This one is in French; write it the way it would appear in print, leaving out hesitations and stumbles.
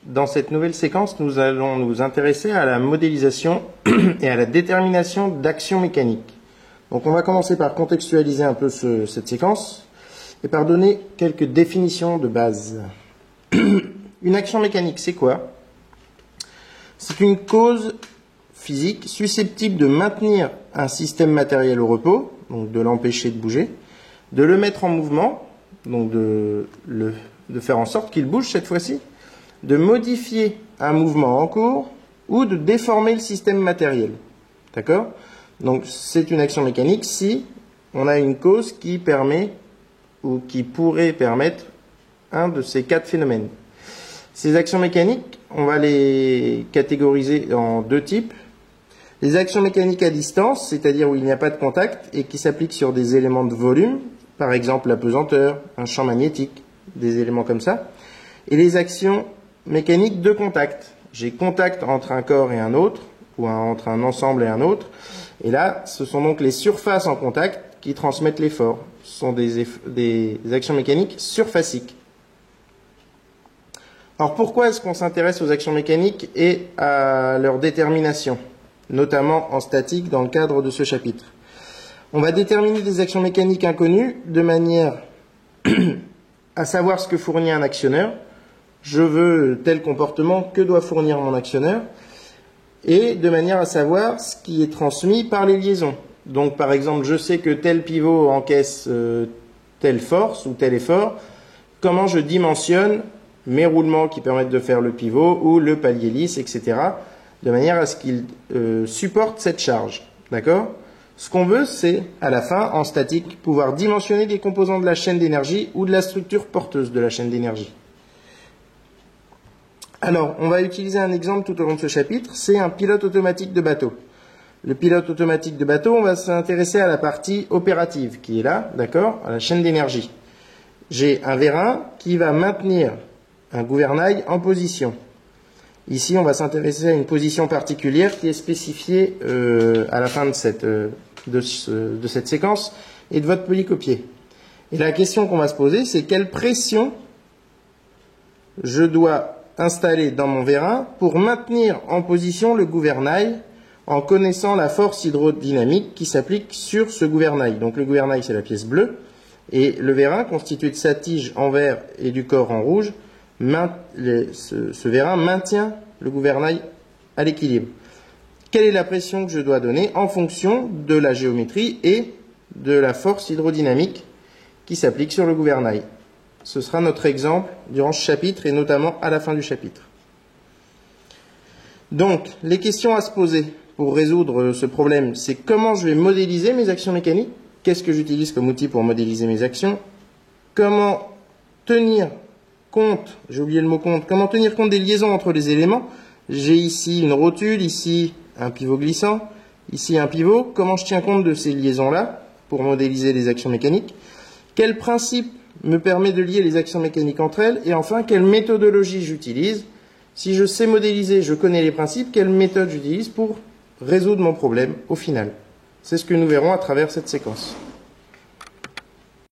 Dans cette nouvelle séquence, nous allons nous intéresser à la modélisation et à la détermination d'actions mécaniques. Donc on va commencer par contextualiser un peu cette séquence et par donner quelques définitions de base. Une action mécanique, c'est quoi? C'est une cause physique susceptible de maintenir un système matériel au repos, donc de l'empêcher de bouger, de le mettre en mouvement, donc de faire en sorte qu'il bouge cette fois-ci, de modifier un mouvement en cours ou de déformer le système matériel. D'accord? Donc c'est une action mécanique si on a une cause qui permet ou qui pourrait permettre un de ces quatre phénomènes. Ces actions mécaniques, on va les catégoriser en deux types. Les actions mécaniques à distance, c'est-à-dire où il n'y a pas de contact et qui s'appliquent sur des éléments de volume, par exemple la pesanteur, un champ magnétique, des éléments comme ça. Et les actions mécaniques de contact. J'ai contact entre un corps et un autre, ou entre un ensemble et un autre. Et là, ce sont donc les surfaces en contact qui transmettent l'effort. Ce sont des actions mécaniques surfaciques. Alors pourquoi est-ce qu'on s'intéresse aux actions mécaniques et à leur détermination, notamment en statique dans le cadre de ce chapitre? On va déterminer des actions mécaniques inconnues de manière à savoir ce que fournit un actionneur. Je veux tel comportement, que doit fournir mon actionneur, et de manière à savoir ce qui est transmis par les liaisons. Donc par exemple, je sais que tel pivot encaisse telle force ou tel effort. Comment je dimensionne mes roulements qui permettent de faire le pivot ou le palier lisse, etc., de manière à ce qu'il supporte cette charge. D'accord ? Ce qu'on veut, c'est, à la fin, en statique, pouvoir dimensionner des composants de la chaîne d'énergie ou de la structure porteuse de la chaîne d'énergie. Alors, on va utiliser un exemple tout au long de ce chapitre, c'est un pilote automatique de bateau. Le pilote automatique de bateau, on va s'intéresser à la partie opérative, qui est là, d'accord, à la chaîne d'énergie. J'ai un vérin qui va maintenir un gouvernail en position. Ici, on va s'intéresser à une position particulière qui est spécifiée à la fin de cette séquence et de votre polycopier. Et la question qu'on va se poser, c'est quelle pression je dois installer dans mon vérin pour maintenir en position le gouvernail en connaissant la force hydrodynamique qui s'applique sur ce gouvernail. Donc le gouvernail, c'est la pièce bleue, et le vérin, constitué de sa tige en vert et du corps en rouge, ce vérin maintient le gouvernail à l'équilibre. Quelle est la pression que je dois donner en fonction de la géométrie et de la force hydrodynamique qui s'applique sur le gouvernail? Ce sera notre exemple durant ce chapitre et notamment à la fin du chapitre. Donc, les questions à se poser pour résoudre ce problème, c'est comment je vais modéliser mes actions mécaniques? Qu'est-ce que j'utilise comme outil pour modéliser mes actions? Comment tenir compte, j'ai oublié le mot compte, comment tenir compte des liaisons entre les éléments? J'ai ici une rotule, ici un pivot glissant, ici un pivot. Comment je tiens compte de ces liaisons-là pour modéliser les actions mécaniques? Quel principe me permet de lier les actions mécaniques entre elles? Et enfin, quelle méthodologie j'utilise? Si je sais modéliser, je connais les principes, quelle méthode j'utilise pour résoudre mon problème au final? C'est ce que nous verrons à travers cette séquence.